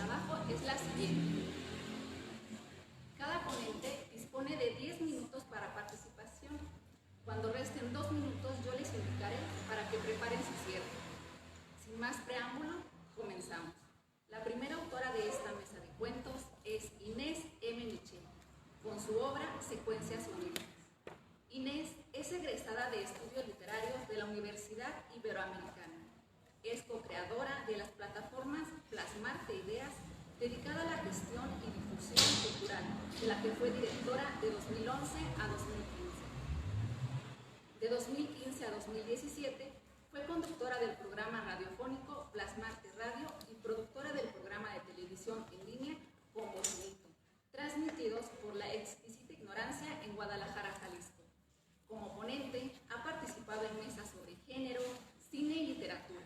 trabajo es la siguiente. Cada ponente dispone de 10 minutos para participación. Cuando resten 2 minutos, yo les indicaré para que preparen su cierre. Sin más preámbulo, comenzamos. La primera autora de esta mesa de cuentos es Inés M. Michel, con su obra Secuencias Oníricas. Inés es egresada de Estudios Literarios de la Universidad Iberoamericana. Es co-creadora de las plataformas Plasmarte Ideas, dedicada a la gestión y difusión cultural, de la que fue directora de 2011 a 2015. De 2015 a 2017 fue conductora del programa radiofónico Plasmarte Radio y productora del programa de televisión en línea Con Bocinito, transmitidos por La Exquisita Ignorancia en Guadalajara, Jalisco. Como ponente, ha participado en mesas sobre género, cine y literatura.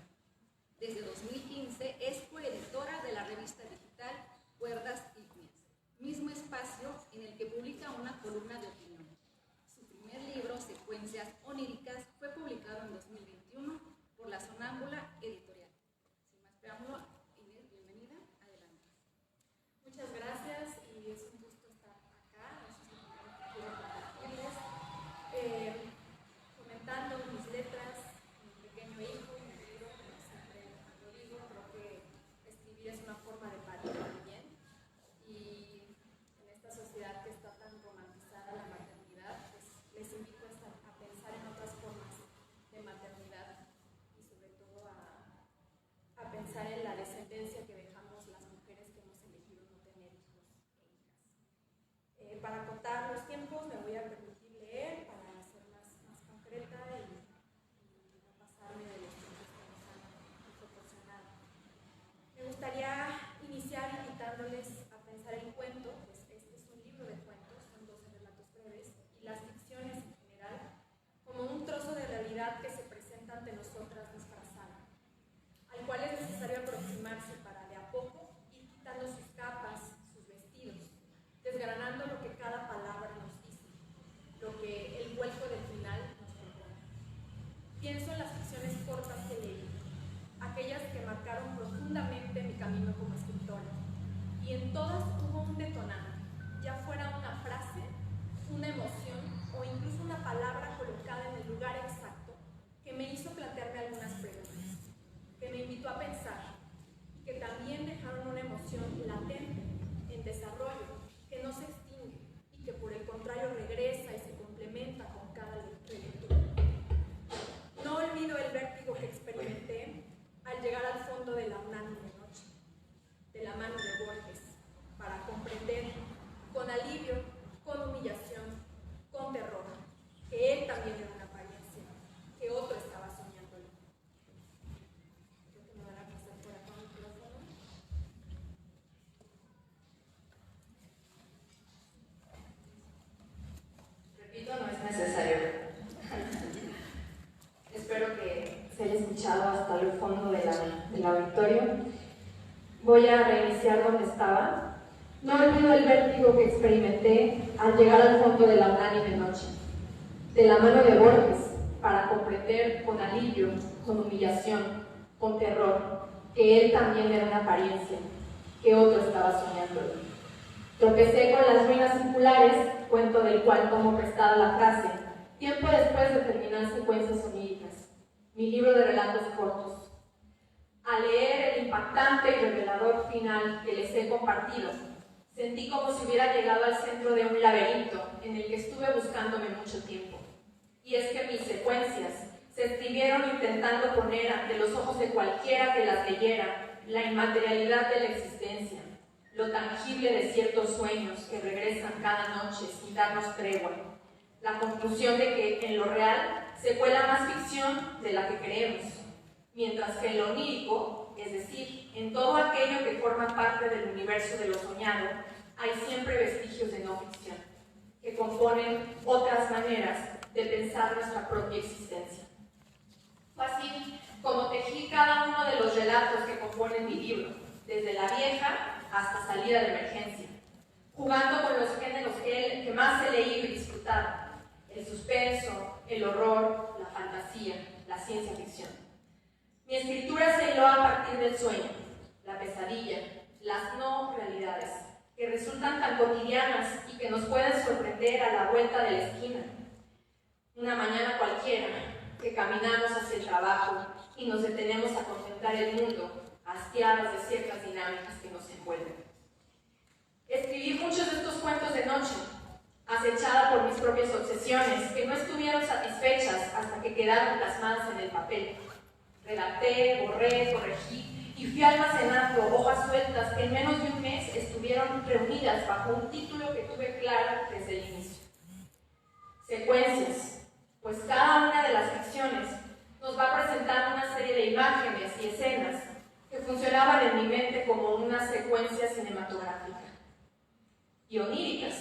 Desde 2015 es coeditora de la revista digital Cuerdas Ígneas, mismo espacio en el que publica una columna de opinión. Su primer libro, Secuencias Oníricas, fue publicado en 2021 por La Sonámbula Editorial. Sin más preámbulo, Inés, bienvenida, adelante. Muchas gracias y es un gusto estar acá. Quiero compartirles, comentando mis letras, mi pequeño hijo, mi libro, como siempre lo digo, creo que escribir es una forma de parir también. Y en esta sociedad que está tan romantizada la maternidad, pues les invito a pensar en otras formas de maternidad y sobre todo a pensar en la descendencia que dejamos las mujeres que hemos elegido no tener hijos e hijas. Para acotar los tiempos me voy a permitir leer para ser más concreta y no pasarme de los tiempos que nos han proporcionado. Me gustaría iniciar invitándoles a pensar el cuento, pues este es un libro de cuentos, son 12 relatos breves, y las ficciones en general, como un trozo de realidad que se presenta ante nosotras disfrazada, al cual es necesario aproximarse para de a poco ir quitando sus capas, sus vestidos, desgranando lo que cada palabra nos dice, lo que el vuelco del final nos propone. Pienso en las ficciones cortas que leí, aquellas que marcaron profundamente mi camino como escritora, y en todas hubo un detonante, ya fuera una frase, una emoción o incluso una palabra colocada en el lugar exacto que me hizo plantearme algunas preguntas, que me invitó a pensar y que también dejaron una emoción latente, en desarrollo, que no se extingue y que por el contrario regresa y se complementa con cada lectura. No olvido el vértigo que experimenté al llegar al fondo de la unánime noche, de la mano de Borges, para comprender con alivio, con humillación, con terror, que él también era una apariencia, que otro estaba soñándolo. Creo que me van a pasar por acá el micrófono. Repito, no es necesario. Espero que se haya escuchado hasta el fondo del auditorio. Voy a reiniciar donde estaba. No olvido el vértigo que experimenté al llegar al fondo de la unánime noche, de la mano de Borges, para comprender con alivio, con humillación, con terror, que él también era una apariencia, que otro estaba soñándolo. Tropecé con las ruinas circulares, cuento del cual tomo prestada la frase, tiempo después de terminar Secuencias Oníricas, mi libro de relatos cortos. Al leer el impactante y revelador final que les he compartido, sentí como si hubiera llegado al centro de un laberinto en el que estuve buscándome mucho tiempo. Y es que mis secuencias se escribieron intentando poner ante los ojos de cualquiera que las leyera la inmaterialidad de la existencia, lo tangible de ciertos sueños que regresan cada noche sin darnos tregua, la conclusión de que en lo real se cuela más ficción de la que creemos, mientras que en lo onírico, es decir, en todo aquello que forma parte del universo de lo soñado, hay siempre vestigios de no ficción, que componen otras maneras de pensar nuestra propia existencia. Fue así como tejí cada uno de los relatos que componen mi libro, desde la vieja hasta salida de emergencia, jugando con los géneros que más he leído y disfrutado: el suspenso, el horror, la fantasía, la ciencia ficción. Mi escritura se hiló a partir del sueño, la pesadilla, las no realidades, que resultan tan cotidianas y que nos pueden sorprender a la vuelta de la esquina. Una mañana cualquiera, que caminamos hacia el trabajo y nos detenemos a contemplar el mundo, hastiadas de ciertas dinámicas que nos envuelven. Escribí muchos de estos cuentos de noche, acechada por mis propias obsesiones, que no estuvieron satisfechas hasta que quedaron plasmadas en el papel. Redacté, borré, corregí y fui almacenando hojas sueltas que en menos de un mes estuvieron reunidas bajo un título que tuve claro desde el inicio. Secuencias, pues cada una de las ficciones nos va presentando una serie de imágenes y escenas que funcionaban en mi mente como una secuencia cinematográfica. Y oníricas,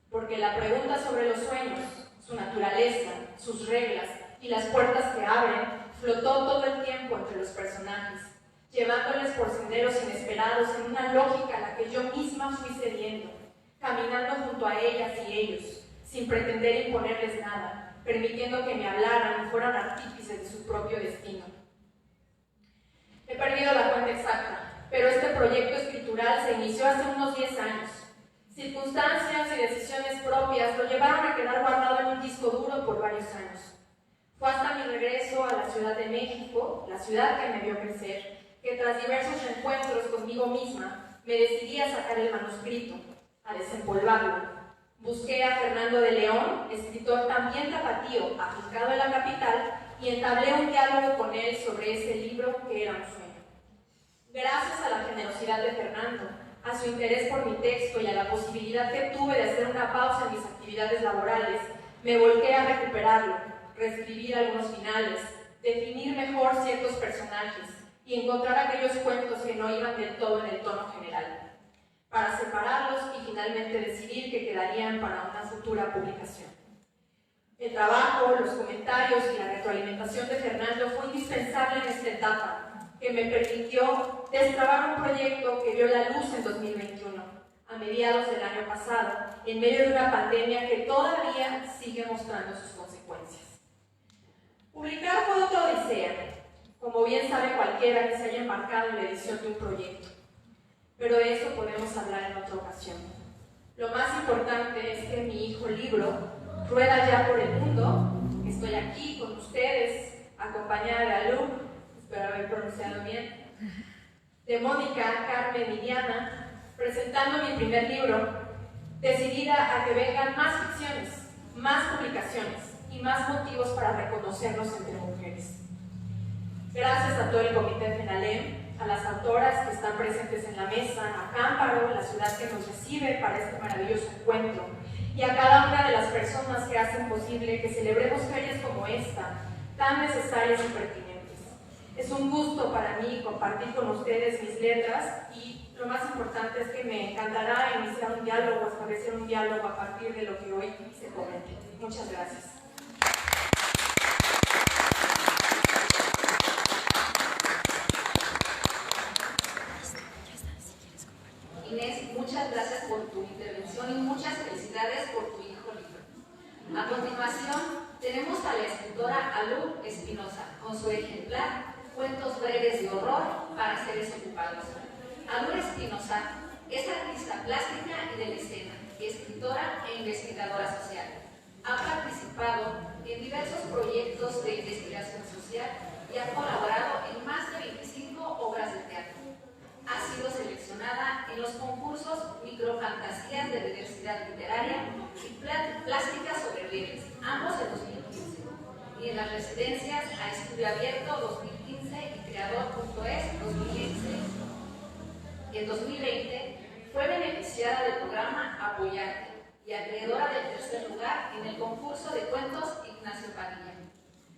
porque la pregunta sobre los sueños, su naturaleza, sus reglas y las puertas que abren, flotó todo el tiempo entre los personajes, llevándoles por senderos inesperados en una lógica a la que yo misma fui cediendo, caminando junto a ellas y ellos, sin pretender imponerles nada, permitiendo que me hablaran y fueran artífices de su propio destino. He perdido la cuenta exacta, pero este proyecto escritural se inició hace unos 10 años. Circunstancias y decisiones propias lo llevaron a quedar guardado en un disco duro por varios años. Fue hasta mi regreso a la Ciudad de México, la ciudad que me vio crecer, que tras diversos encuentros conmigo misma, me decidí a sacar el manuscrito, a desempolvarlo. Busqué a Fernando de León, escritor también tapatío, afincado en la capital, y entablé un diálogo con él sobre ese libro que era un sueño. Gracias a la generosidad de Fernando, a su interés por mi texto y a la posibilidad que tuve de hacer una pausa en mis actividades laborales, me volqué a recuperarlo, reescribir algunos finales, definir mejor ciertos personajes y encontrar aquellos cuentos que no iban del todo en el tono general, para separarlos y finalmente decidir que quedarían para una futura publicación. El trabajo, los comentarios y la retroalimentación de Fernando fue indispensable en esta etapa, que me permitió destrabar un proyecto que vio la luz en 2021, a mediados del año pasado, en medio de una pandemia que todavía sigue mostrando sus consecuencias. Publicar fue otra odisea, como bien sabe cualquiera que se haya embarcado en la edición de un proyecto, pero de eso podemos hablar en otra ocasión. Lo más importante es que mi hijo libro rueda ya por el mundo. Estoy aquí con ustedes, acompañada de Alú, espero haber pronunciado bien, de Mónica, Carmen y Diana, presentando mi primer libro, decidida a que vengan más ficciones, más publicaciones y más motivos para reconocernos entre mujeres. Gracias a todo el Comité FENALEM, a las autoras que están presentes en la mesa, a Cámparo, la ciudad que nos recibe para este maravilloso encuentro, y a cada una de las personas que hacen posible que celebremos ferias como esta, tan necesarias y pertinentes. Es un gusto para mí compartir con ustedes mis letras y lo más importante es que me encantará iniciar un diálogo, establecer un diálogo a partir de lo que hoy se comente. Muchas gracias. Inés, muchas gracias por tu intervención y muchas felicidades por tu hijo libro. A continuación, tenemos a la escritora Alú Espinosa con su ejemplar Cuentos breves de horror para seres ocupados. Alú Espinosa es artista plástica y de la escena, escritora e investigadora social. Ha participado en diversos proyectos de investigación social y ha colaborado en más de 25 obras de teatro. Ha sido seleccionada en los concursos Microfantasías de Diversidad Literaria y Plástica sobre Redes, ambos en 2015, y en las residencias a Estudio Abierto 2015 y Creador.es 2016. En 2020 fue beneficiada del programa Apoyarte y acreedora del tercer lugar en el concurso de cuentos Ignacio Padilla.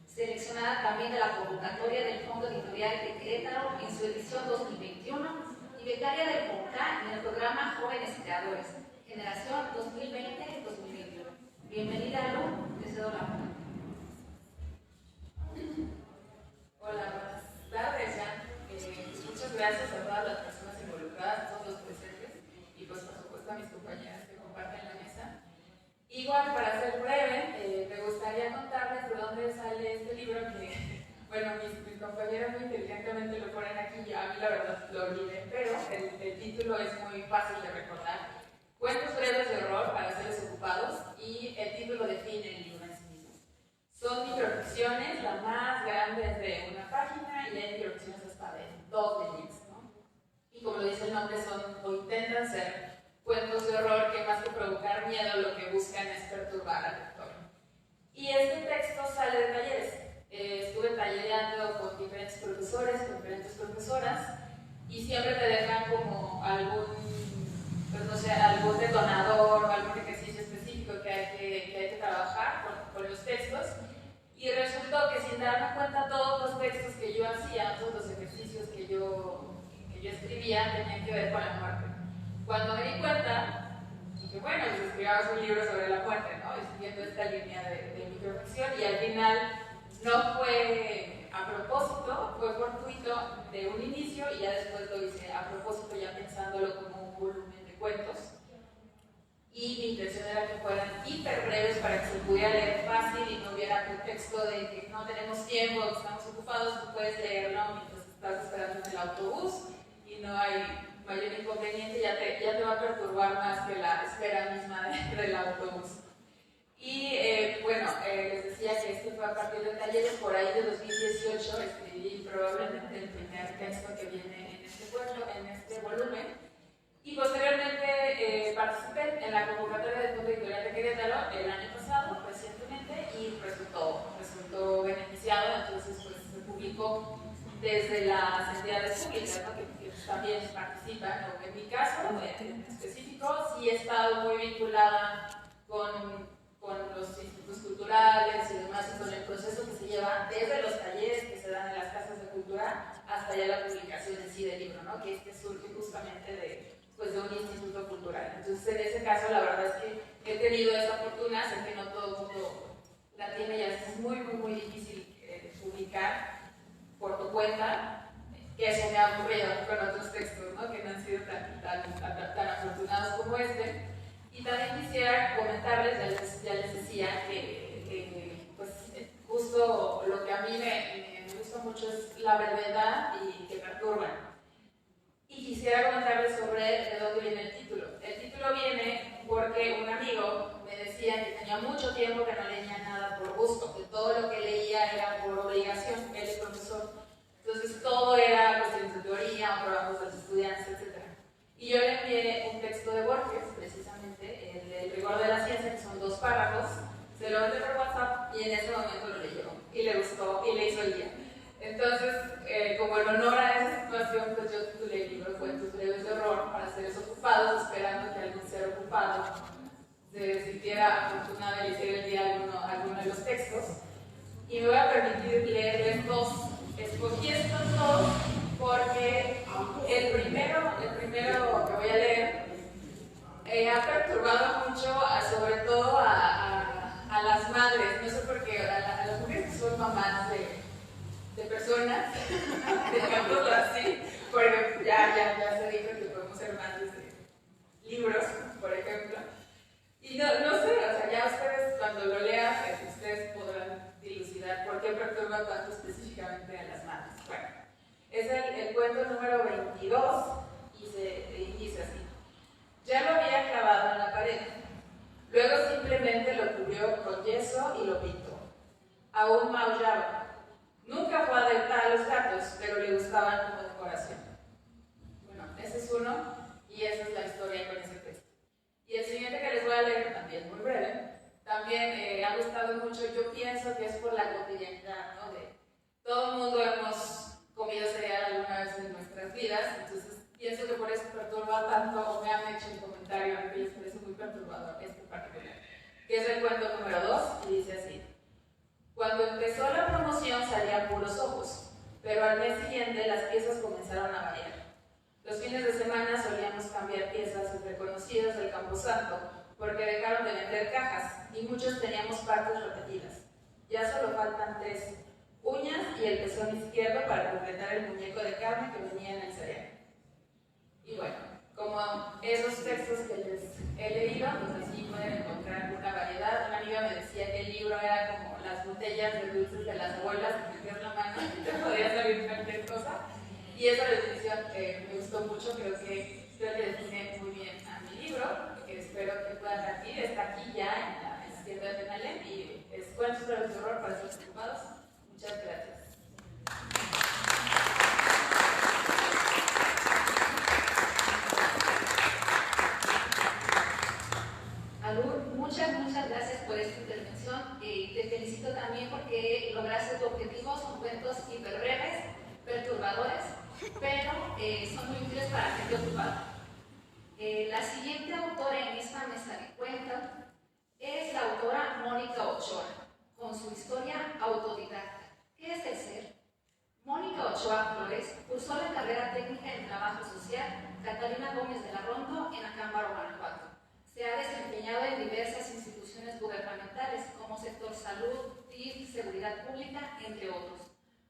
Seleccionada también de la convocatoria del Fondo Editorial de Querétaro en su edición 2021 y becaria del CONCA en el programa Jóvenes Creadores, generación 2020-2021. Bienvenida, Lu, te cedo la palabra. Hola, buenas tardes ya. Muchas gracias a todas las personas involucradas, a todos los presentes y pues por supuesto a mis compañeras que comparten la mesa. Igual, para ser breve, me gustaría contarles de dónde sale este libro que, bueno, mis compañeros muy inteligentemente lo ponen aquí y a mí la verdad lo olviden, pero el título es muy fácil de recordar. Cuentos breves de horror para seres ocupados, y el título define el libro en sí mismo. Son microficciones, la más grande es de una página y hay microficciones hasta de 2 líneas, ¿no? Y como lo dice el nombre, son o intentan ser cuentos de horror que más que provocar miedo lo que buscan es perturbar al lector. Y este texto sale de talleres. Estuve tallereando con diferentes profesores, con diferentes profesoras, y siempre te dejan como algún, pues no sé, algún detonador o algún ejercicio específico que hay que trabajar con los textos. Y resultó que sin darme cuenta todos los textos que yo hacía, todos los ejercicios que yo escribía tenían que ver con la muerte. Cuando me di cuenta, dije, bueno, pues escribamos un libro sobre la muerte, ¿no? Y siguiendo esta línea de microficción, y al final no fue a propósito, fue fortuito de un inicio, y ya después lo hice a propósito, ya pensándolo como un volumen de cuentos. Y mi intención era que fueran hiper breves para que se pudiera leer fácil y no hubiera pretexto de que no tenemos tiempo, que estamos ocupados. Tú puedes leerlo mientras estás esperando en el autobús y no hay mayor inconveniente, ya te va a perturbar más que la espera misma del autobús. Y bueno, les decía que esto fue a partir de talleres. Por ahí de 2018 escribí probablemente el primer texto que viene en este cuento, en este volumen. Y posteriormente participé en la convocatoria del Fondo Editorial de Querétaro el año pasado, recientemente, y resultó beneficiado. Entonces pues se publicó desde las entidades públicas, ¿no? que también participan, o en mi caso en específico sí he estado muy vinculada con los institutos culturales y demás, y con el proceso que se lleva desde los talleres que se dan en las casas de cultura hasta ya la publicación en sí del libro, ¿no? que surge justamente de un instituto cultural. Entonces en ese caso la verdad es que he tenido esa fortuna, sé que no todo el mundo la tiene y a veces es muy difícil publicar por tu cuenta, que eso me ha ocurrido con otros textos, ¿no? que no han sido tan afortunados como este. Y también quisiera comentarles, ya les decía, que pues, justo lo que a mí me gusta mucho es la brevedad y que perturban. Y quisiera comentarles sobre de dónde viene el título. El título viene porque un amigo me decía que tenía mucho tiempo que no leía nada por gusto, que todo lo que leía era por obligación, él es profesor. Entonces todo era pues, en su teoría, o trabajos de los estudiantes, etc. Y yo le envié un texto de Borges, precisamente, el del rigor de la ciencia, que son 2 párrafos, se lo mandé por WhatsApp y en ese momento lo leyó y le gustó y le hizo el día. Entonces, como en honor a esa situación, pues yo titulé el libro Cuentos breves de horror para seres ocupados, esperando que algún ser ocupado se sintiera afortunado de leer el día alguno de los textos. Y me voy a permitir leerles 2. Escogí estos 2 porque el primero que voy a leer ha perturbado mucho, sobre todo a las madres, no sé por qué, a las mujeres que son mamás de personas, digámoslo así, porque ya se dijo que podemos ser madres de libros, por ejemplo. Y no sé, o sea, ya ustedes cuando lo lean, ustedes podrán dilucidar por qué perturba tanto específicamente a las madres. Bueno, es el cuento número 22 y dice así. Ya lo había clavado en la pared. Luego simplemente lo cubrió con yeso y lo pintó. Aún maullaba. Nunca fue adepta a los gatos, pero le gustaban como decoración. Bueno, ese es uno y esa es la historia con ese texto. Y el siguiente que les voy a leer, también muy breve, también ha gustado mucho. Yo pienso que es por la cotidianidad, ¿no? De todo el mundo hemos comido cereal alguna vez en nuestras vidas, entonces pienso que por eso perturba tanto, o me han hecho el comentario que les parece muy perturbador este particular, que es el cuento número 2 y dice así. Cuando empezó la promoción salían puros ojos, pero al mes siguiente las piezas comenzaron a variar. Los fines de semana solíamos cambiar piezas entre conocidos del Camposanto, porque dejaron de vender cajas y muchos teníamos partes repetidas. Ya solo faltan 3, uñas y el pezón izquierdo para completar el muñeco de carne que venía en el cereal. Y bueno, como esos textos que les he leído, pues así pueden encontrar una variedad. Una amiga me decía que el libro era como las botellas de dulces de las abuelas, que metías la mano y te podía salir cualquier cosa. Y esa definición me gustó mucho, creo que define muy bien a mi libro, que espero que puedan adquirir. Está aquí ya en la tienda de Penalem y es Cuentos de Terror para los ocupados. Muchas gracias. Alur, muchas gracias por esta intervención. Te felicito también porque lograste tu objetivo. Son cuentos hiperbreves, perturbadores, pero son muy útiles para la gente ocupada. La siguiente autora en esta mesa de cuentos es la autora Mónica Ochoa, con su historia autodidacta. ¿Qué es el ser? Mónica Ochoa Flores cursó la carrera técnica en trabajo social Catalina Gómez de la Rondo en Acámbaro, Guanajuato. Se ha desempeñado en diversas instituciones gubernamentales como sector salud, TIC, seguridad pública, entre otros.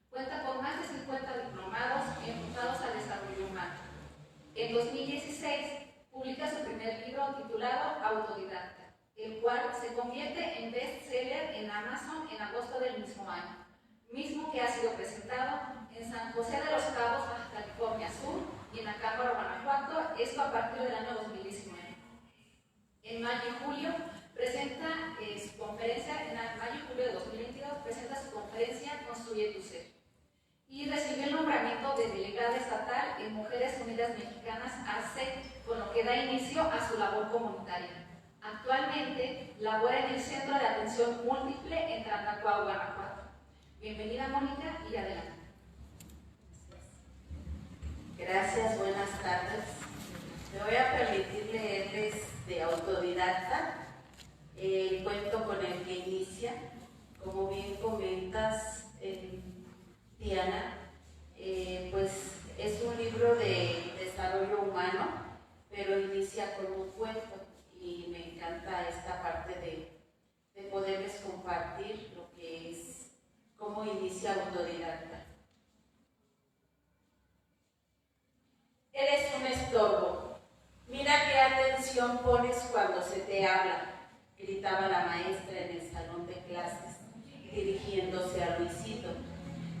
Cuenta con más de 50 diplomados enfocados al desarrollo humano. En 2016 publica su primer libro titulado Autodidacta, el cual se convierte en bestseller en Amazon en agosto del mismo año, mismo que ha sido presentado en San José de los Cabos, Baja California Sur, y en Acámbaro, Guanajuato, esto a partir del año 2019. En mayo y julio presenta su conferencia, en mayo y julio de 2022 presenta su conferencia Construye tu Ser. Y recibió el nombramiento de delegada estatal en Mujeres Unidas Mexicanas AC, con lo que da inicio a su labor comunitaria. Actualmente labora en el Centro de Atención Múltiple en Tlanacua, Guanajuato. Bienvenida, Mónica, y adelante. Gracias, buenas tardes. Me voy a permitir leerles de autodidacta el cuento con el que inicia. Como bien comentas, Diana, pues es un libro de desarrollo humano, pero inicia con un cuento y me encanta esta parte de poderles compartir lo que es, cómo inicia autodidacta. Eres un estorbo. Mira qué atención pones cuando se te habla, gritaba la maestra en el salón de clases, dirigiéndose a Luisito.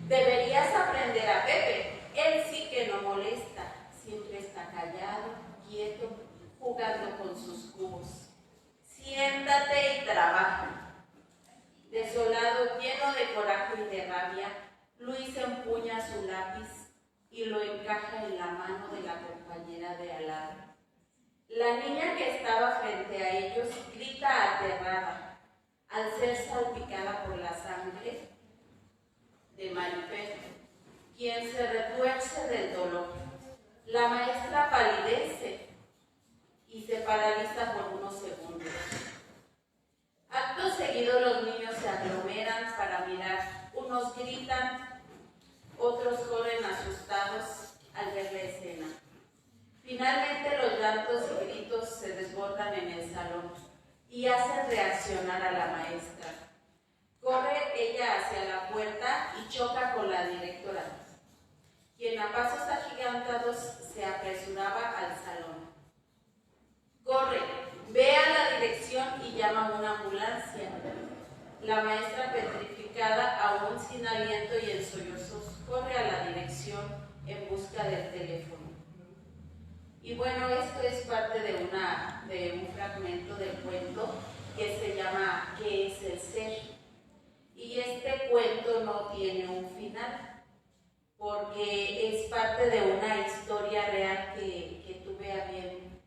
Deberías aprender a Pepe, él sí que no molesta, siempre está callado, quieto, jugando con sus cubos. Siéntate y trabaja. Desolado, lleno de coraje y de rabia, Luis empuña su lápiz y lo encaja en la mano de la compañera de al lado. La niña que estaba frente a ellos grita aterrada al ser salpicada por la sangre de Maripé, quien se retuerce del dolor. La maestra palidece y se paraliza por unos segundos. Acto seguido los niños se aglomeran para mirar. Unos gritan, otros corren asustados al ver la escena. Finalmente los llantos y gritos se desbordan en el salón y hacen reaccionar a la maestra. Corre ella hacia la puerta y choca con la directora, quien a pasos agigantados se apresuraba al salón. Corre, ve a la dirección y llama a una ambulancia. La maestra, petrificada, aún sin aliento y en sollozos, corre a la dirección en busca del teléfono. Y bueno, esto es parte de un fragmento del cuento que se llama ¿Qué es el ser? Y este cuento no tiene un final, porque es parte de una historia real que tuve a bien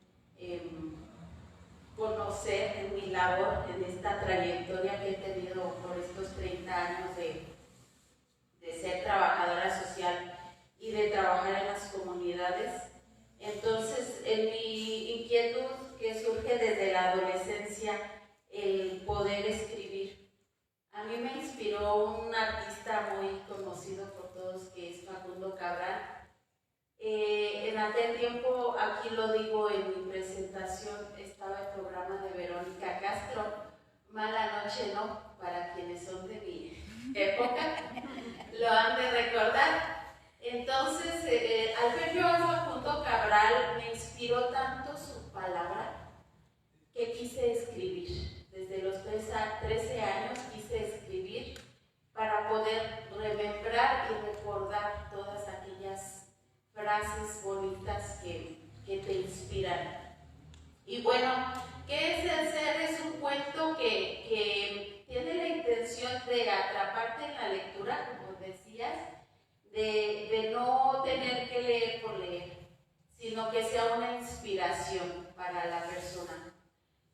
conocer en mi labor, en esta trayectoria que he tenido por estos 30 años de ser trabajadora social y de trabajar en las comunidades. Entonces, en mi inquietud que surge desde la adolescencia, el poder escribir. A mí me inspiró un artista muy conocido por todos, que es Facundo Cabral. En aquel tiempo, aquí lo digo en mi presentación, estaba el programa de Verónica Castro, Mala Noche No, para quienes son de mi época, lo han de recordar. Entonces, al ver yo a Facundo Cabral, me inspiró tanto su palabra que quise escribir. Desde los 13 años quise escribir para poder remembrar y recordar todas aquellas intención de atraparte en la lectura, como decías, de no tener que leer por leer, sino que sea una inspiración para la persona.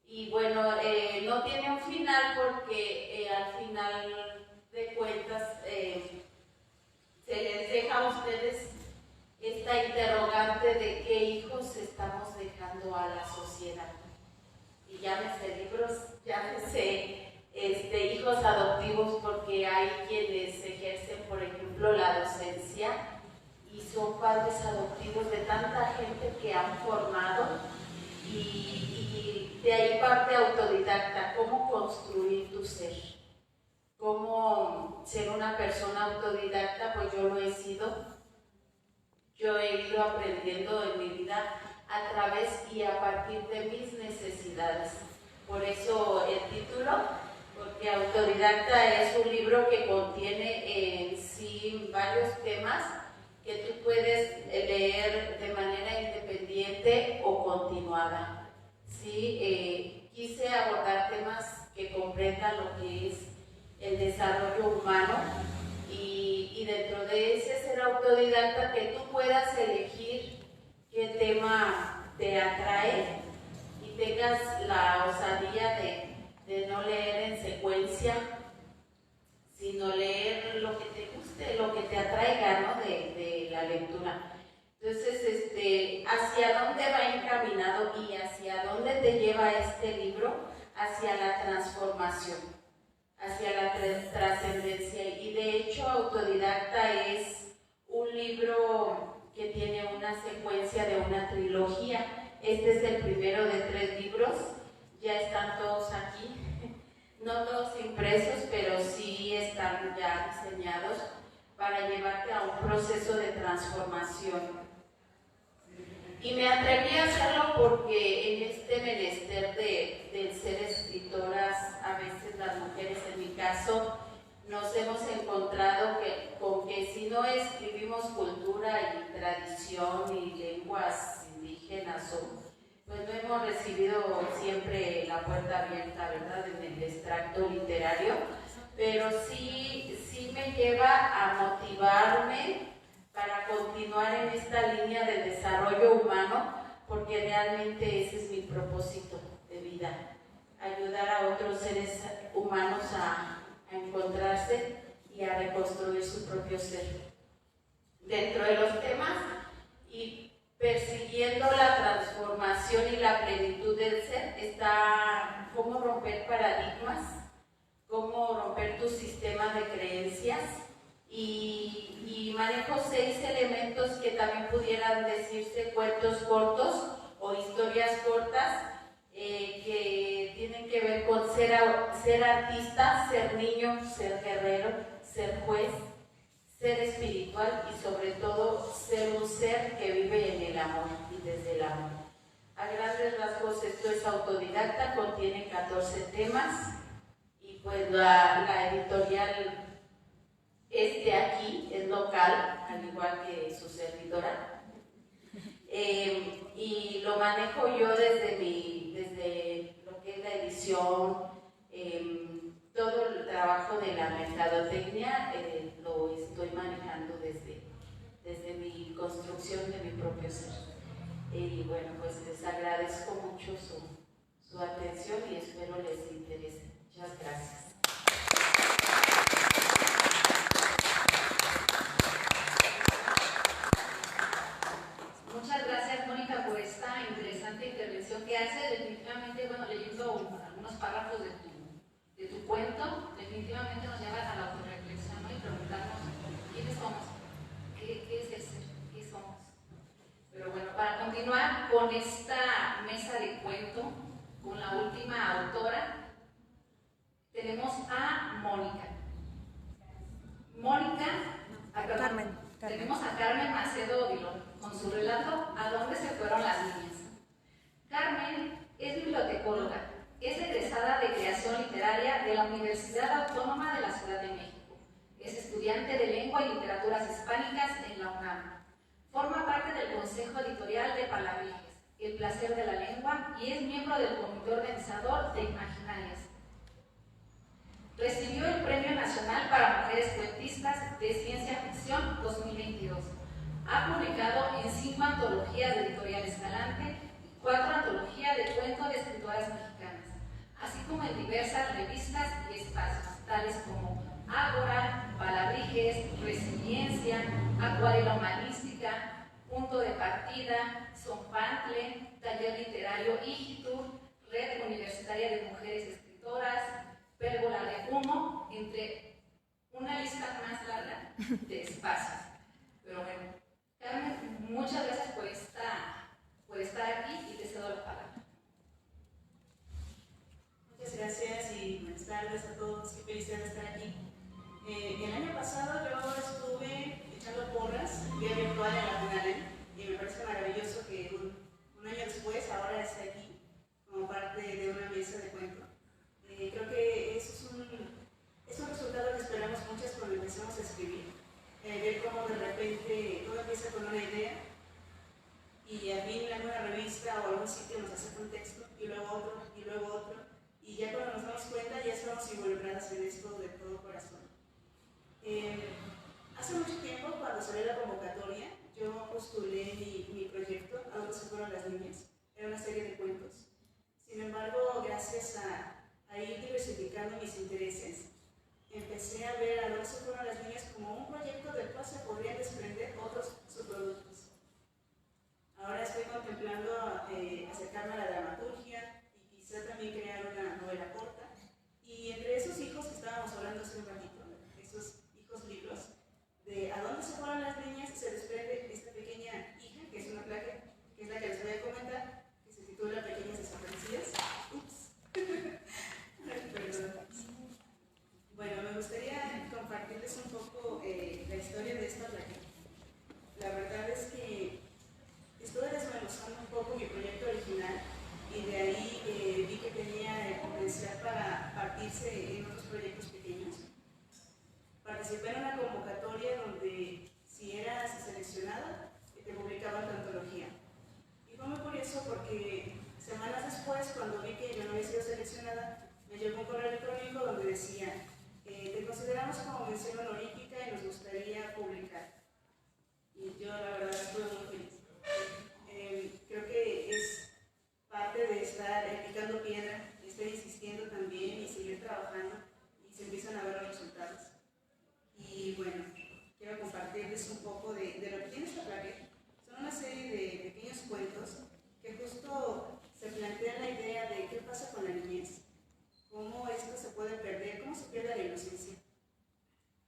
Y bueno, no tiene un final porque al final de cuentas se les deja a ustedes esta interrogante de qué hijos estamos dejando a la sociedad. Y llámese libros, llámese hijos adoptivos, porque hay quienes ejercen, por ejemplo, la docencia y son padres adoptivos de tanta gente que han formado, y de ahí parte autodidacta, cómo construir tu ser, cómo ser una persona autodidacta. Pues yo lo he sido, yo he ido aprendiendo en mi vida a través y a partir de mis necesidades. Por eso el título, porque Autodidacta es un libro que contiene en sí varios temas que tú puedes leer de manera independiente o continuada. ¿Sí? Quise abordar temas que comprendan lo que es el desarrollo humano y dentro de ese ser autodidacta que tú puedas elegir qué tema te atrae y tengas la osadía de no leer en secuencia, sino leer lo que te guste, lo que te atraiga, ¿no? de la lectura. Entonces, ¿hacia dónde va encaminado y hacia dónde te lleva este libro? Hacia la transformación, hacia la trascendencia. Y de hecho, Autodidacta es un libro que tiene una secuencia de una trilogía. Este es el primero de 3 libros, ya están todos aquí. No todos impresos, pero sí están ya diseñados para llevarte a un proceso de transformación. Y me atreví a hacerlo porque en este menester de ser escritoras, a veces las mujeres, en mi caso, nos hemos encontrado con que si no escribimos cultura y tradición y lenguas indígenas, pues no hemos recibido siempre la puerta abierta, ¿verdad?, en el extracto literario, pero sí me lleva a motivarme para continuar en esta línea de desarrollo humano, porque realmente ese es mi propósito de vida, ayudar a otros seres humanos a encontrarse y a reconstruir su propio ser. Dentro de los temas y persiguiendo la transformación y la plenitud del ser está cómo romper paradigmas, cómo romper tus sistemas de creencias, y manejo 6 elementos que también pudieran decirse cuentos cortos o historias cortas, que tienen que ver con ser artista, ser niño, ser guerrero, ser juez, ser espiritual y sobre todo ser un ser que vive en el amor y desde el amor. A grandes rasgos esto es Autodidacta, contiene 14 temas y pues la editorial es de aquí, es local, al igual que su servidora. Y lo manejo yo desde lo que es la edición, todo el trabajo de la mercadotecnia lo estoy manejando desde mi construcción de mi propio ser. Y bueno, pues les agradezco mucho su atención y espero les interese. Muchas gracias. Muchas gracias, Mónica, por esta interesante intervención que hace. Definitivamente, bueno, leyendo algunos párrafos de tu cuento, definitivamente nos lleva a la autorreflexión, ¿no? Y preguntarnos quiénes somos, qué es el ser, qué somos. Pero bueno, para continuar con esta mesa de cuento, con la última autora, tenemos a Mónica. Tenemos a Carmen Macedo Vilón, con su relato ¿A dónde se fueron las niñas? Carmen es bibliotecóloga, es egresada de creación literaria de la Universidad Autónoma de la Ciudad de México. Es estudiante de Lengua y Literaturas Hispánicas en la UNAM. Forma parte del Consejo Editorial de Palabrijes, El Placer de la Lengua, y es miembro del comité organizador de Imaginarias. Recibió el Premio Nacional para Mujeres Cuentistas de Ciencia Ficción 2022. Ha publicado en 5 antologías de Editorial Escalante y 4 antologías de cuentos de escritoras mexicanas, así como en diversas revistas y espacios, tales como Ágora, Palabrijes, Resiliencia, Acuarela Humanística, Punto de Partida, Zompantle, Taller Literario Igitur, Red Universitaria de Mujeres Escritoras, Pérgola de Humo, entre una lista más larga de espacios. Pero bueno, Carmen, muchas gracias por estar aquí y te cedo la palabra. Muchas gracias y buenas tardes a todos. Qué felicidad de estar aquí. El año pasado yo estuve echando porras vía virtual en la FUNALEM y me parece maravilloso que un año después ahora esté aquí como parte de una mesa de cuento. Creo que eso es un resultado que esperamos muchas cuando empezamos a escribir. Ver cómo de repente todo empieza con una idea y al fin alguna revista o algún sitio nos acepta un texto y luego otro y luego otro y ya cuando nos damos cuenta ya estamos involucradas en esto de todo corazón. Hace mucho tiempo, cuando salió la convocatoria, yo postulé mi proyecto ¿A dónde se fueron las niñas? Era una serie de cuentos. Sin embargo, gracias a ir diversificando mis intereses, empecé a ver A dónde se fueron las niñas como un proyecto del cual se podrían desprender otros subproductos. Ahora estoy contemplando acercarme a la dramaturgia y quizá también crear una novela corta. Y entre esos hijos que estábamos hablando hace un ratito, esos hijos libros, de A dónde se fueron las niñas, se desprende esta pequeña hija, que es una placa, que es la que les voy a comentar, que se titula Pequeñas Desaparecidas. Ups. Perdón. Bueno, me gustaría compartirles un poco la historia de esta placa. La verdad es que estuve desmenuzando un poco mi proyecto original y de ahí vi que tenía el potencial para partirse en otros proyectos pequeños. Participé en una convocatoria donde si eras seleccionada te publicaban tu antología. Y fue muy curioso porque semanas después, cuando vi que yo no había sido seleccionada, me llegó un correo electrónico donde decía te consideramos como mención honorífica y nos gustaría publicar. Y yo la verdad estuve muy feliz. Creo que es parte de estar picando piedra, estar insistiendo también y seguir trabajando y se empiezan a ver los resultados. Y bueno, quiero compartirles un poco de lo que tiene esta plaqueta. Son una serie de pequeños cuentos que justo se plantean la idea de qué pasa con la niñez, cómo esto se puede perder, cómo se pierde la inocencia.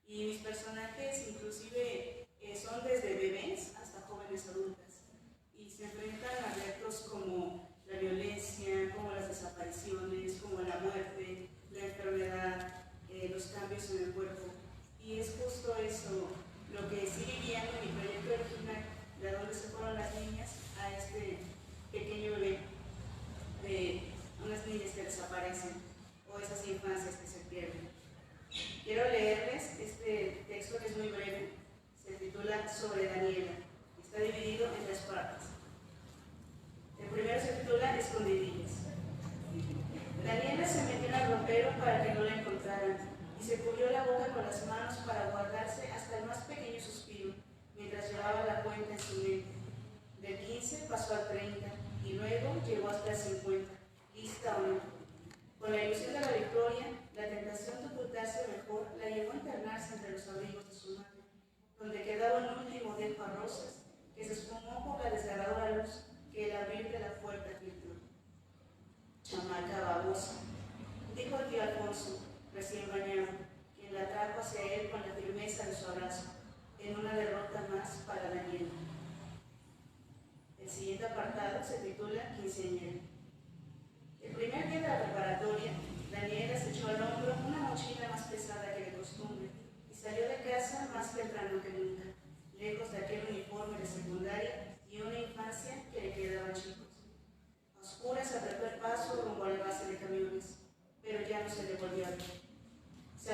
Y mis personajes inclusive son desde bebés hasta jóvenes adultas y se enfrentan a retos como la violencia, como las desapariciones, como la muerte, la enfermedad, los cambios en el cuerpo. Y es justo eso lo que sigue guiando mi proyecto original, de dónde se fueron las niñas, a este pequeño bebé de unas niñas que desaparecen o esas infancias que se pierden. Quiero leerles este texto que es muy breve, se titula Sobre Daniela, está dividido en 3 partes. El primero se titula Escondidillas. Daniela se metió en el ropero para que no la encontraran y se cubrió la boca con las manos para guardarse hasta el más pequeño suspiro, mientras llevaba la cuenta en su mente. Del 15 pasó al 30 y luego llegó hasta el 50, lista o no. Con la ilusión de la victoria, la tentación de ocultarse mejor la llevó a internarse entre los abrigos de su madre, donde quedaba un último dejo a rosas que se esfumó por la desgarradora luz que el abrir de la puerta filtró. Chamaca babosa, dijo el tío Alfonso, recién bañado, quien la trajo hacia él con la firmeza de su abrazo, en una derrota más para Daniela. El siguiente apartado se titula Quinceañera. El primer día de la preparatoria, Daniela se echó al hombro una mochila más pesada que de costumbre y salió de casa más temprano que nunca, lejos de aquel uniforme de secundaria y una infancia que le quedaban chicos. A oscuras apretó el paso rumbo al base de camiones, pero ya no se le volvió a ver. Se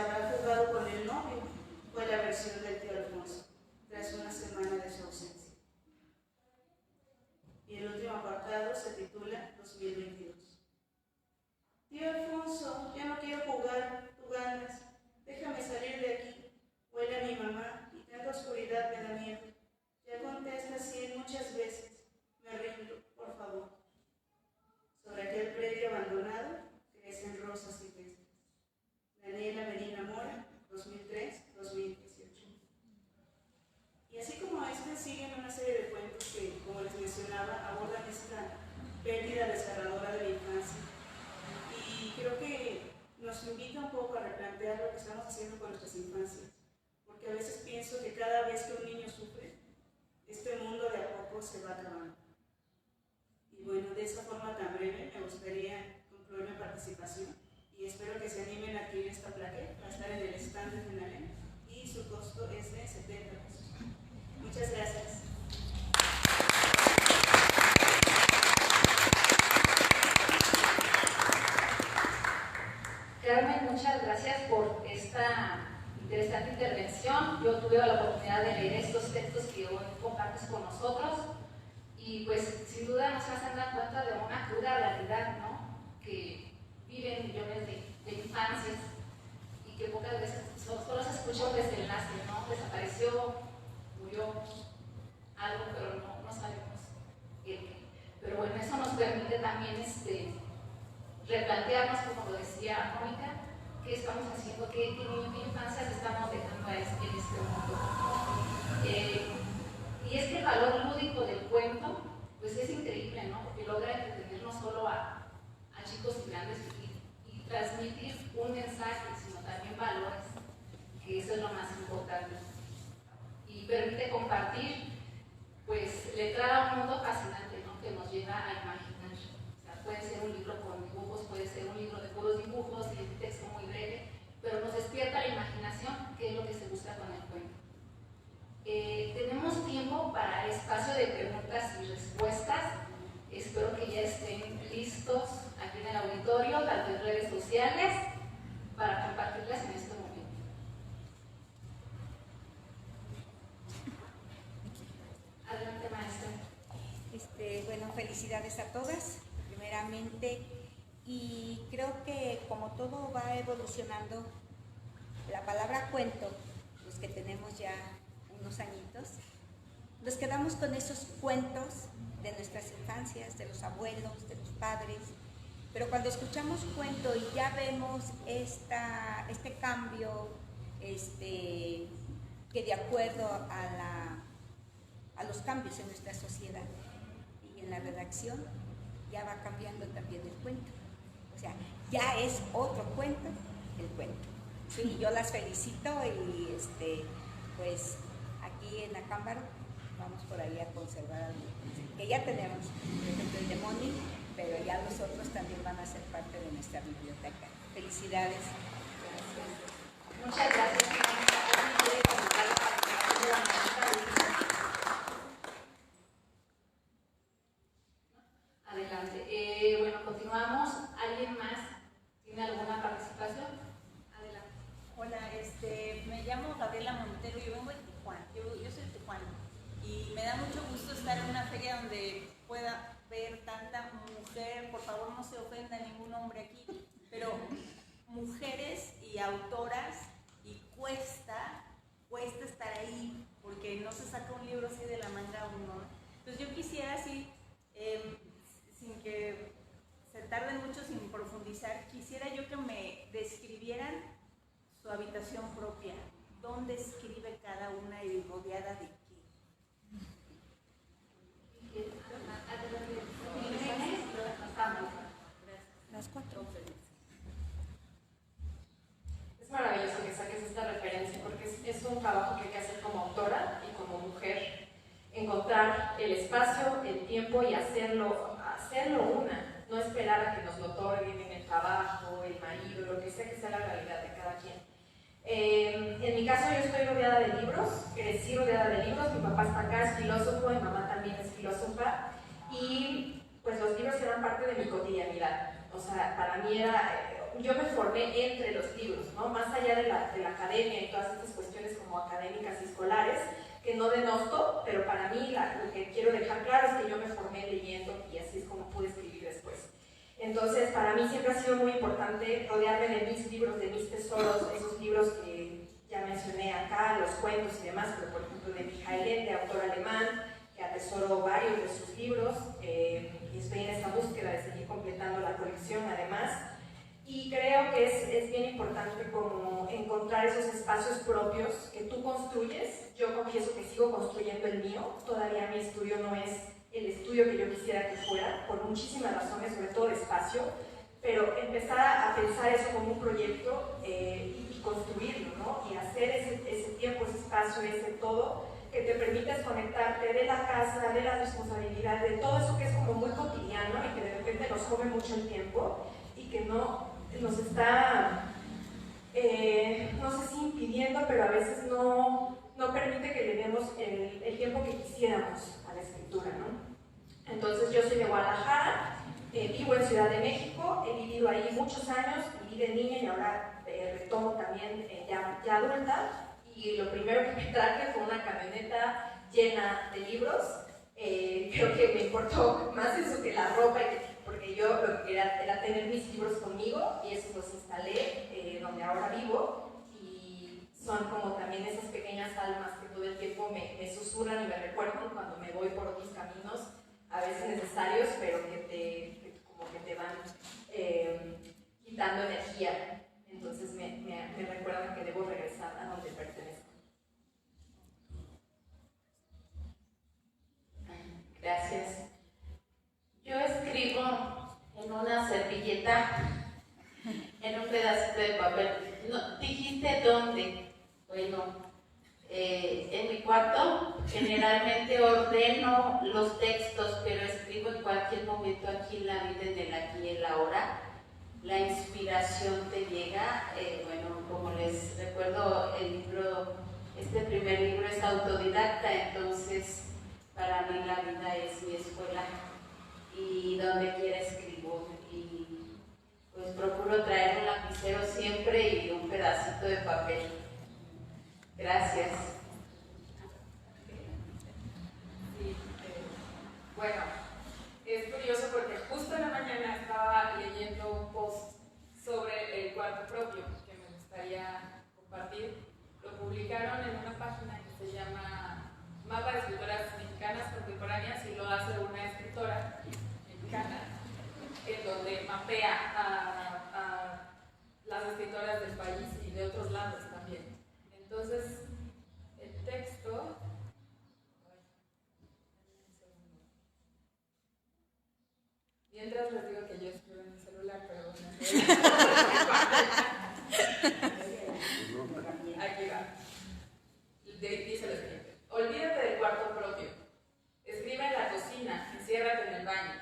pienso que cada vez que un niño sufre, este mundo de a poco se va acabando. Y bueno, de esa forma tan breve me gustaría concluir mi participación y espero que se animen a adquirir esta plaqueta, va a estar en el stand de FENALEM y su costo es de 70 pesos. Muchas gracias. Carmen, muchas gracias por esta interesante intervención. Yo tuve la oportunidad de leer estos textos que hoy compartes con nosotros y pues sin duda nos hacen dar cuenta de una cruda realidad, ¿no? Que viven millones de infancias y que pocas veces solo se escucha un desenlace, ¿no? Desapareció, murió algo, pero no sabemos el qué. Pero bueno, eso nos permite también replantearnos, como lo decía Mónica, qué estamos haciendo, qué infancias estamos dejando en este mundo. Y es que el valor lúdico del cuento pues es increíble, ¿no? Porque logra entretener no solo a chicos y grandes y transmitir un mensaje, sino también valores, que eso es lo más importante. Y permite compartir, pues, letra a un mundo fascinante, ¿no? Que nos lleva a imaginar. O sea, puede ser un libro con dibujos, puede ser un libro de puros dibujos y un texto muy breve, pero nos despierta la imaginación, que es lo que se busca con el cuento. Tenemos tiempo para espacio de preguntas y respuestas. Espero que ya estén listos aquí en el auditorio, tanto en redes sociales, para compartirlas en este momento. Adelante, maestra. Bueno, felicidades a todas, primeramente, y creo que como todo va evolucionando, la palabra cuento, los que tenemos ya unos añitos, nos quedamos con esos cuentos de nuestras infancias, de los abuelos, de los padres, pero cuando escuchamos cuento y ya vemos este cambio, que de acuerdo a los cambios en nuestra sociedad y en la redacción, ya va cambiando también el cuento. O sea, ya es otro cuento el cuento. Sí, yo las felicito y pues aquí en Acámbaro vamos por ahí a conservar algo que ya tenemos, por ejemplo el de Moni, pero ya los otros también van a ser parte de nuestra biblioteca. Felicidades. Gracias. Muchas gracias. Adelante. Bueno, continuamos. ¿Alguien más tiene alguna participación? Adelante. Hola, me llamo Gabriela Montero, yo vengo de Tijuana, yo soy de Tijuana y me da mucho gusto estar en una feria donde pueda ver tanta mujer, por favor no se ofenda ningún hombre aquí, pero mujeres y autoras, y cuesta estar ahí porque no se saca un libro así de la manga uno. Entonces yo quisiera así, sin que se tarden mucho, sin profundizar, quisiera yo que me describieran su habitación propia, dónde escribe cada una y rodeada de qué. Las cuatro. Es maravilloso que saques esta referencia porque es un trabajo que hay que hacer como autora y como mujer. Encontrar el espacio, el tiempo y hacerlo una. No esperar a que nos lo otorguen en el trabajo, el marido, lo que sea la realidad de cada quien. En mi caso yo estoy rodeada de libros, crecí rodeada de libros, mi papá está acá, es filósofo, mi mamá también es filósofa y pues los libros eran parte de mi cotidianidad. O sea, para mí yo me formé entre los libros, ¿no? Más allá de la academia y todas estas cuestiones como académicas y escolares, que no denosto, pero para mí lo que quiero dejar claro es que yo me formé leyendo y así es como pude escribir después. Entonces, para mí siempre ha sido muy importante rodearme de mis libros, de mis tesoros, esos libros que ya mencioné acá, los cuentos y demás, pero por ejemplo de Michael Ende, autor alemán, que atesoro varios de sus libros y estoy en esa búsqueda de seguir completando la colección además. Y creo que es bien importante como encontrar esos espacios propios que tú construyes. Yo confieso que sigo construyendo el mío, todavía mi estudio no es el estudio que yo quisiera que fuera, por muchísimas razones, sobre todo de espacio, pero empezar a pensar eso como un proyecto y construirlo, ¿no? Y hacer ese tiempo, ese espacio sabes de todo, que te permite desconectarte de la casa, de las responsabilidades, de todo eso que es como muy cotidiano y que de repente nos come mucho el tiempo y que no nos está, no sé si impidiendo, pero a veces no permite que le demos el tiempo que quisiéramos a la escritura, ¿no? Entonces yo soy de Guadalajara, vivo en Ciudad de México, he vivido ahí muchos años, viví de niña y ahora retomo también ya adulta, y lo primero que me traje fue una camioneta llena de libros. Creo que me importó más eso que la ropa, porque yo lo que quería era tener mis libros conmigo, y eso los instalé donde ahora vivo, y son como también esas pequeñas almas que todo el tiempo me susurran y me recuerdan cuando me voy por mis caminos, a veces necesarios, pero que como que te van quitando energía. Entonces me recuerdan que debo regresar a donde pertenezco. Gracias. Yo escribo en una servilleta, en un pedacito de papel. No, ¿dijiste dónde? Bueno, en mi cuarto generalmente ordeno los textos, pero escribo en cualquier momento aquí en la vida, en el aquí y en la ahora. La inspiración te llega, bueno, como les recuerdo, este primer libro es autodidacta, entonces para mí la vida es mi escuela y donde quiera escribo, y pues procuro traer un lapicero siempre y un pedacito de papel. Gracias. Sí, bueno, es curioso porque justo en la mañana estaba leyendo un post sobre el cuarto propio que me gustaría compartir. Lo publicaron en una página que se llama Mapa de Escritoras Mexicanas Contemporáneas, y lo hace una escritora mexicana, en donde mapea a las escritoras del país y de otros lados también. Entonces, el texto... Mientras les digo que yo escribo en mi celular, pero bueno. Aquí va. Dice lo siguiente: olvídate del cuarto propio. Escribe en la cocina, enciérrate en el baño.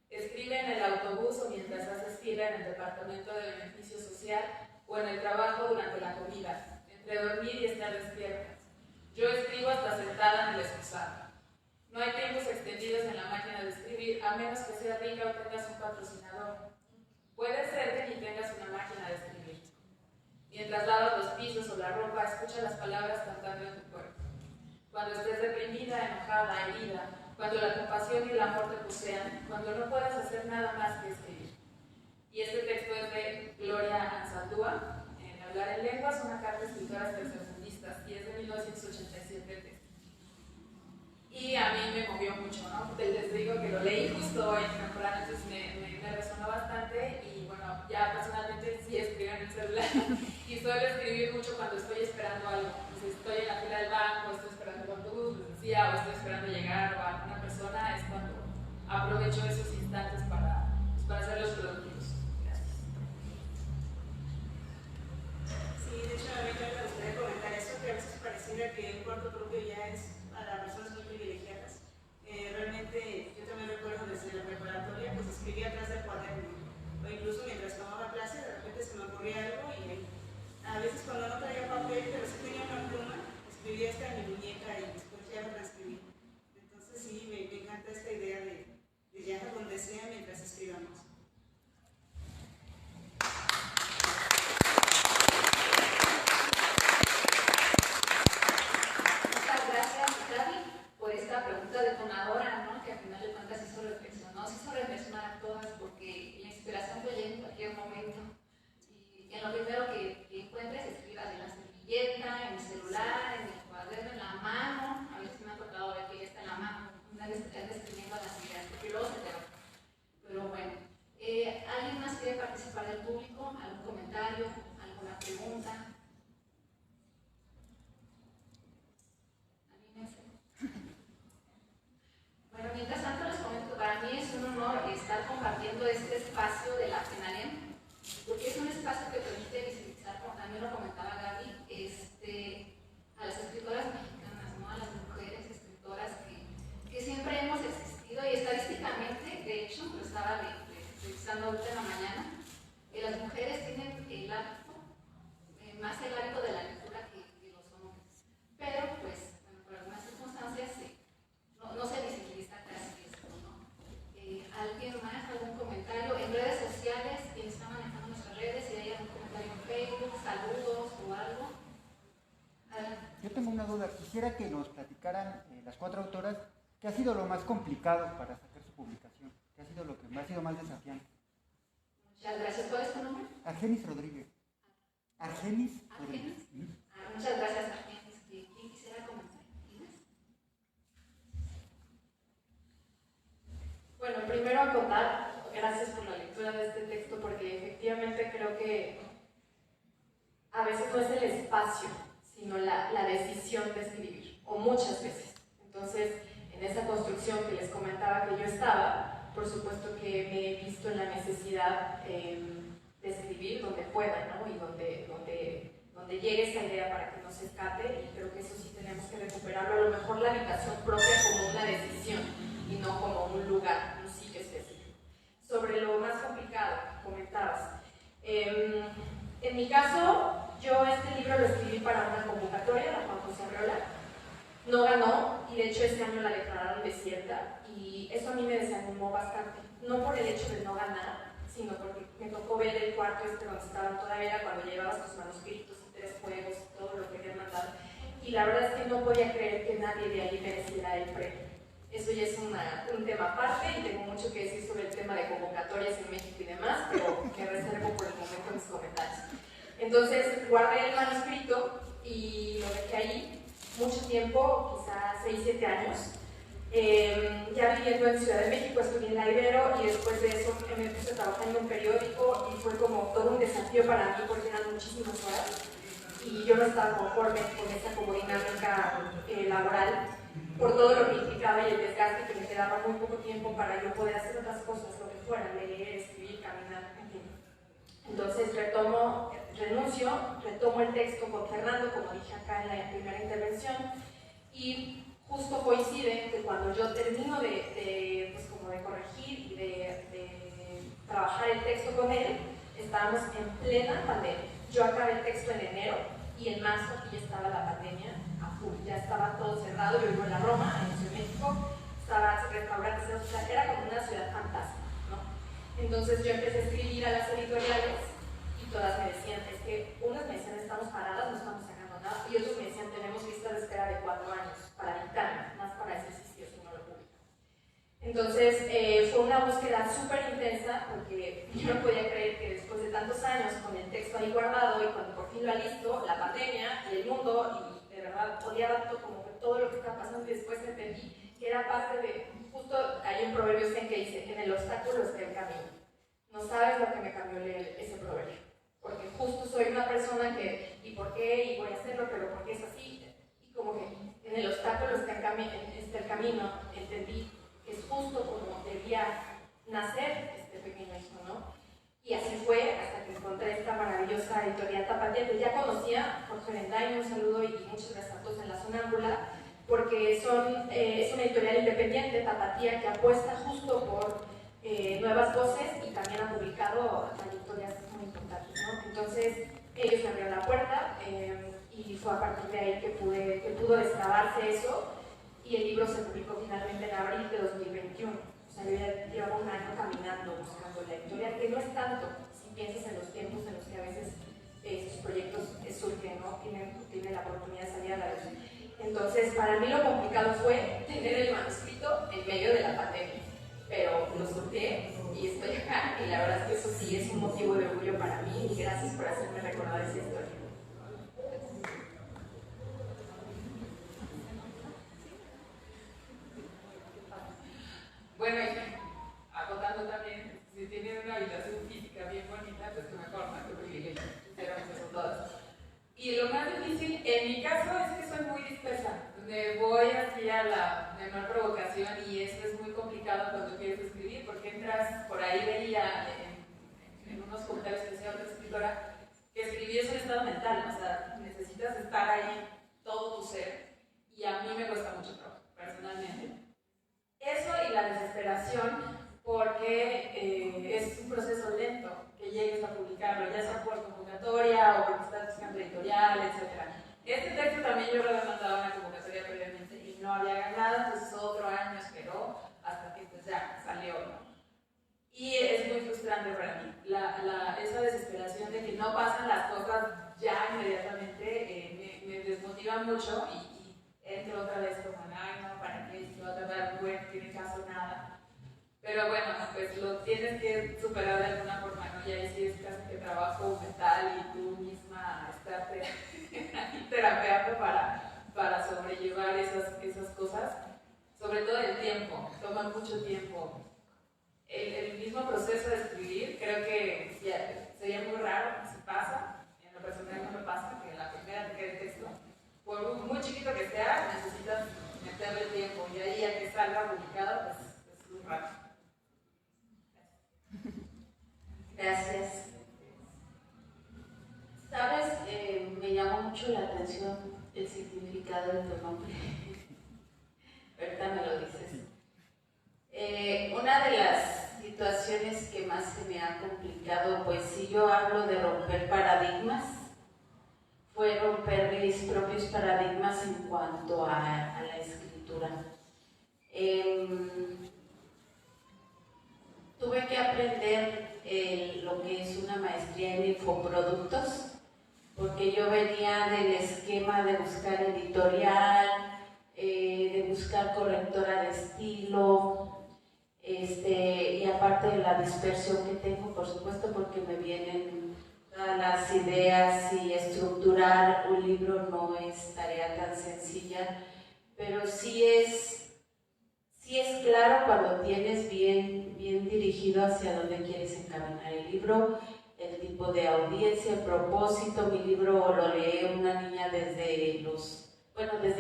Escribe en el autobús o mientras haces fila en el departamento de beneficio social o en el trabajo durante la comida, entre dormir y estar despierta. Yo escribo hasta sentada en el excusado. No hay tiempos extendidos en la máquina de escribir, a menos que sea rica o tengas un patrocinador. Puede ser que ni tengas una máquina de escribir. Mientras lavas los pisos o la ropa, escucha las palabras cantando en tu cuerpo. Cuando estés deprimida, enojada, herida, cuando la compasión y el amor te posean, cuando no puedas hacer nada más que escribir. Y este texto es de Gloria Anzaldúa, en Hablar en Lenguas, una carta a escritoras tercermundistas, y es de 1987. Y a mí me movió mucho, ¿no? Les digo que lo leí justo hoy en temporada, entonces me resonó bastante, y bueno, ya personalmente sí escribo en el celular y suelo escribir mucho cuando estoy esperando algo. Entonces, estoy en la fila del banco, estoy esperando el autobús, les decía, o estoy esperando llegar o a alguna persona, es cuando aprovecho esos instantes para hacerlos productivos. Gracias. Sí, de hecho a mí también me gustaría comentar eso, que a veces pareciera que el cuarto propio ya es para personas muy privilegiadas. Realmente yo también recuerdo desde la preparatoria, pues escribía atrás del cuaderno, o incluso mientras tomaba clase de repente se me ocurría algo, y a veces cuando no traía papel pero sí tenía una pluma, escribía esta en mi muñeca y después ya lo transcribí. Entonces sí, me encanta esta idea de viajar donde sea mientras escribamos. Muchas gracias. duda. Quisiera que nos platicaran las 4 autoras qué ha sido lo más complicado para sacar su publicación, qué ha sido lo que ha sido más desafiante. Muchas gracias. ¿Cuál es tu nombre? Argenis Rodríguez. Argenis Rodríguez. Muchas gracias, Argenis. ¿Quién quisiera comenzar? Bueno, primero acotar, gracias por la lectura de este texto, porque efectivamente creo que a veces no es el espacio, sino la decisión de escribir, o muchas veces. Entonces, en esa construcción que les comentaba que yo estaba, por supuesto que me he visto en la necesidad de escribir donde pueda, ¿no? Y donde llegue esa idea para que no se escape, y creo que eso sí tenemos que recuperarlo, a lo mejor la habitación propia como una decisión y no como un lugar, un sitio específico. Sobre lo más complicado, comentabas. En mi caso, yo este libro lo escribí para una convocatoria, la Juan José Arreola. No ganó, y de hecho este año la declararon desierta, y eso a mí me desanimó bastante. No por el hecho de no ganar, sino porque me tocó ver el cuarto donde estaban todavía cuando llevabas tus manuscritos y 3 juegos y todo lo que habían mandado. Y la verdad es que no podía creer que nadie de ahí mereciera el premio. Eso ya es un tema aparte, y tengo mucho que decir sobre el tema de convocatorias en México y demás, pero me reservo por el momento mis comentarios. Entonces guardé el manuscrito y lo dejé ahí mucho tiempo, quizás 6-7 años. Ya viviendo en Ciudad de México, estudié en la Ibero, y después de eso me puse a trabajar en un periódico, y fue como todo un desafío para mí porque eran muchísimas horas y yo no estaba conforme con esa como dinámica laboral, por todo lo que implicaba y el desgaste, que me quedaba muy poco tiempo para yo poder hacer otras cosas, lo que fuera, leer, escribir, caminar, en fin. Entonces renuncio, retomo el texto con Fernando, como dije acá en la primera intervención, y justo coincide que cuando yo termino pues como de corregir y de trabajar el texto con él, estábamos en plena pandemia. Yo acabé el texto en enero, y en marzo aquí ya estaba la pandemia a full, ya estaba todo cerrado. Yo vivo en la Roma, en Ciudad de México, estaba restaurantes, o sea, era como una ciudad fantástica, ¿no? Entonces yo empecé a escribir a las editoriales, y todas me decían, es que unas me decían, estamos paradas, no estamos sacando nada, y otros me decían, tenemos lista de espera de 4 años para dictamen, más para ese sitio si no lo publico. Entonces fue una búsqueda súper intensa, porque yo no podía creer que después de tantos años con el texto ahí guardado, y cuando por fin lo listo, la pandemia y el mundo, y de verdad odiaba como que todo lo que estaba pasando, y después entendí que era parte de, justo hay un proverbio zen que dice, en el obstáculo está el camino. No sabes lo que me cambió leer ese proverbio, porque justo soy una persona que, ¿y por qué? Y voy a hacerlo, pero ¿por qué es así? Y como que en el obstáculo está el camino, entendí que es justo como debía nacer este pequeño hijo, ¿no? Y así fue hasta que encontré esta maravillosa editorial Tapatía, que ya conocía, Jorge Rendain, un saludo, y muchas gracias a todos en La Sonámbula, porque es una editorial independiente, Tapatía, que apuesta justo por nuevas voces, y también ha publicado trayectorias muy importantes, ¿no? Entonces ellos me abrieron la puerta, y fue a partir de ahí que pudo destrabarse eso, y el libro se publicó finalmente en abril de 2021. O sea, yo ya llevaba un año caminando buscando la editorial, que no es tanto si piensas en los tiempos en los que a veces estos proyectos surgen, ¿no? Tienen la oportunidad de salir a la luz. Entonces, para mí lo complicado fue tener el manuscrito en medio de la pandemia, pero lo sorteé y estoy acá, y la verdad es que eso sí es un motivo de orgullo para mí, y gracias por hacerme recordar esa historia. Bueno, acotando también, si tienen una habitación física bien bonita, pues que mejor, ¿no? Qué privilegio, sinceramente son todas. Y lo más difícil, en mi caso, es que soy muy dispersa. Me voy así a la menor provocación, y eso es muy complicado cuando quieres escribir, porque entras, por ahí veía en unos comentarios que decía otra escritora, que escribir es un estado mental, o sea, necesitas estar ahí todo tu ser, y a mí me cuesta mucho trabajo, personalmente. Eso y la desesperación, porque es un proceso lento que llegues a publicarlo, ya sea por convocatoria o porque estás buscando editorial, etc. Este texto también yo lo había mandado a una convocatoria previamente y no había ganado, entonces otro año esperó hasta que pues ya salió, ¿no? Y es muy frustrante para mí, esa desesperación de que no pasan las cosas ya inmediatamente, me desmotiva mucho, y decirlo otra vez como, ay, no, ¿para qué? Si otra vez no tiene caso nada. Pero bueno, pues lo tienes que superar de alguna forma, ¿no? Y ahí sí es casi que trabajo mental y tú misma estarte ahí terapeando para sobrellevar esas cosas. Sobre todo el tiempo, toma mucho tiempo. El mismo proceso de escribir, creo que sería muy raro si pasa, en lo personal no me pasa, que la primera te quede el texto. Por muy chiquito que sea, necesitas meterle tiempo y ahí a que salga publicado, pues es un rato. Gracias. Sabes, me llamó mucho la atención el significado de tu nombre. Ahorita me lo dices. Una de las situaciones que más se me ha complicado, pues si yo hablo de romper paradigmas, fue romper mis propios paradigmas en cuanto a la escritura. Tuve que aprender lo que es una maestría en infoproductos, porque yo venía del esquema de buscar editorial, de buscar correctora de estilo, y aparte de la dispersión que tengo, por supuesto, porque me vienen todas las ideas y estructurar un libro no es tarea tan sencilla, pero sí es claro cuando tienes bien dirigido hacia dónde quieres encaminar el libro, el tipo de audiencia, el propósito. Mi libro lo lee una niña desde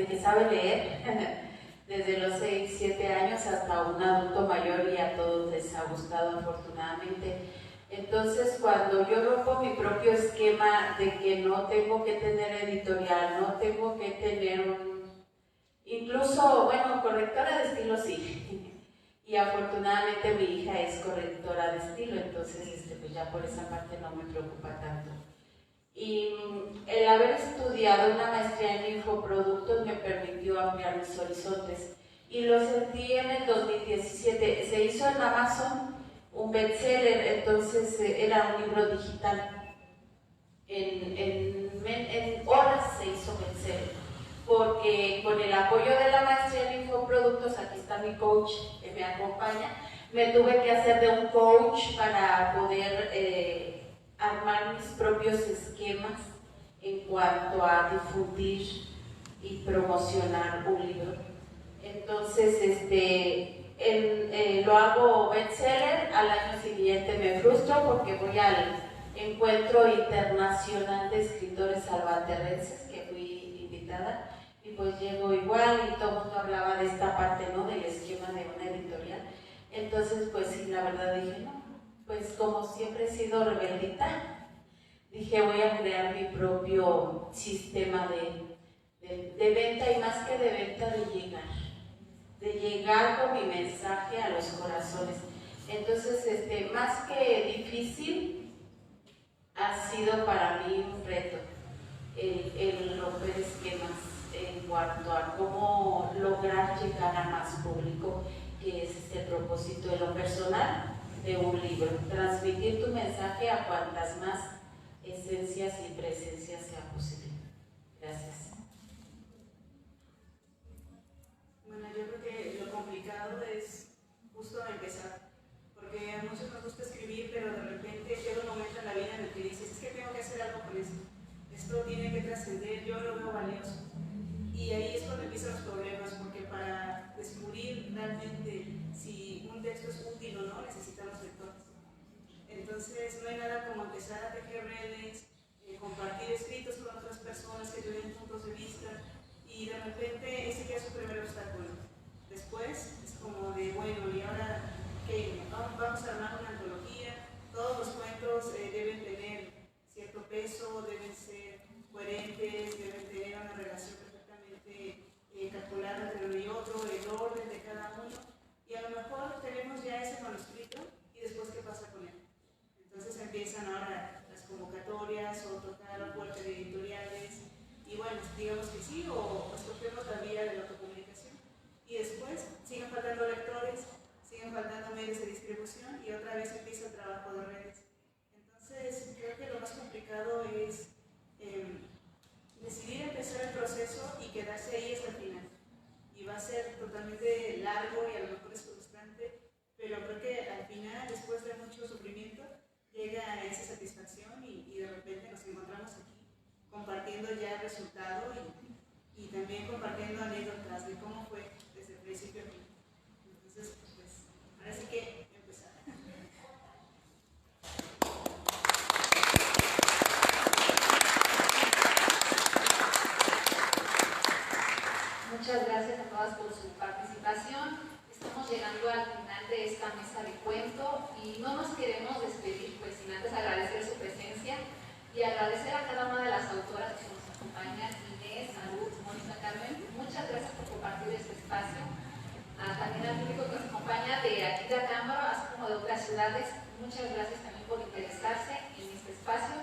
que sabe leer, desde los 6, 7 años hasta un adulto mayor, y a todos les ha gustado afortunadamente. Entonces, cuando yo rompo mi propio esquema de que no tengo que tener editorial, no tengo que tener incluso, correctora de estilo sí, y afortunadamente mi hija es correctora de estilo, entonces pues ya por esa parte no me preocupa tanto. Y el haber estudiado una maestría en infoproductos me permitió ampliar mis horizontes, y lo sentí en el 2017. Se hizo en Amazon un bestseller, entonces era un libro digital. En horas se hizo bestseller, porque con el apoyo de la maestría en infoproductos, aquí está mi coach que me acompaña, me tuve que hacer de un coach para poder armar mis propios esquemas en cuanto a difundir y promocionar un libro. Entonces, lo hago bestseller, al año siguiente me frustro porque voy al Encuentro Internacional de Escritores Salvaterrenses, que fui invitada, y pues llego igual y todo el mundo hablaba de esta parte, ¿no?, del esquema de una editorial. Entonces, pues sí, la verdad dije, no, pues como siempre he sido rebeldita, dije voy a crear mi propio sistema de venta, y más que de venta, de llegar con mi mensaje a los corazones. Entonces, más que difícil, ha sido para mí un reto el romper esquemas en cuanto a cómo lograr llegar a más público, que es el propósito de lo personal de un libro, transmitir tu mensaje a cuantas más esencias y presencias sea posible. Gracias. Bueno, yo creo que lo complicado es justo empezar, porque a muchos nos gusta escribir, pero de repente llega un momento en la vida en el que dices, es que tengo que hacer algo con esto tiene que trascender, yo lo veo valioso. Y ahí es cuando empiezan los problemas, porque para descubrir realmente si un texto es útil o no, necesitamos lectores. Entonces, no hay nada como empezar a tejer redes, compartir escritos con otras personas que tienen puntos de vista, y de repente ese queda su primer obstáculo. Después es como de, bueno, ¿y ahora qué? Vamos a armar una antología, todos los cuentos deben tener cierto peso, deben ser coherentes, deben tener una relación perfectamente calculada entre uno y otro, el orden de cada uno, y a lo mejor tenemos ya ese manuscrito, y después ¿qué pasa con él? Entonces empiezan ahora las convocatorias o tocar la puerta de editoriales, y bueno, digamos que sí, o escogemos la vía de la autopublicación, y después siguen faltando lectores, siguen faltando medios de distribución, y otra vez empieza el trabajo de redes. Entonces, creo que lo más complicado es decidir empezar el proceso y quedarse ahí hasta el final. resultado y también compartiendo anécdotas de cómo fue desde el principio. Entonces, pues, ahora sí que empezar. Muchas gracias a todas por su participación. Estamos llegando al final de esta mesa de cuento y no nos queremos despedir pues sin antes agradecer su presencia y agradecer a cada una de las autoras que nos acompañan, Inés, Ruth, Mónica, Carmen. Muchas gracias por compartir este espacio. También al público que nos acompaña de aquí de Acámbaro, así como de otras ciudades. Muchas gracias también por interesarse en este espacio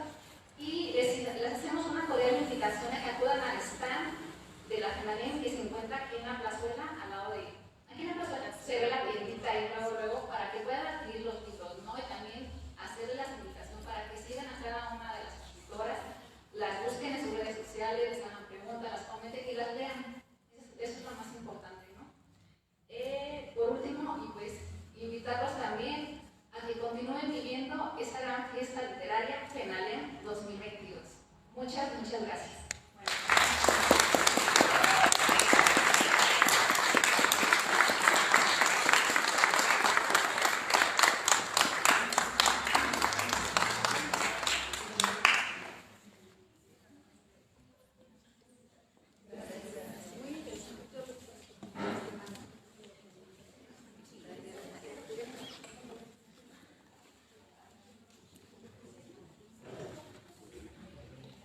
y les hacemos una cordial invitación a que acudan al stand de la FENALEM que se encuentra aquí en la plaza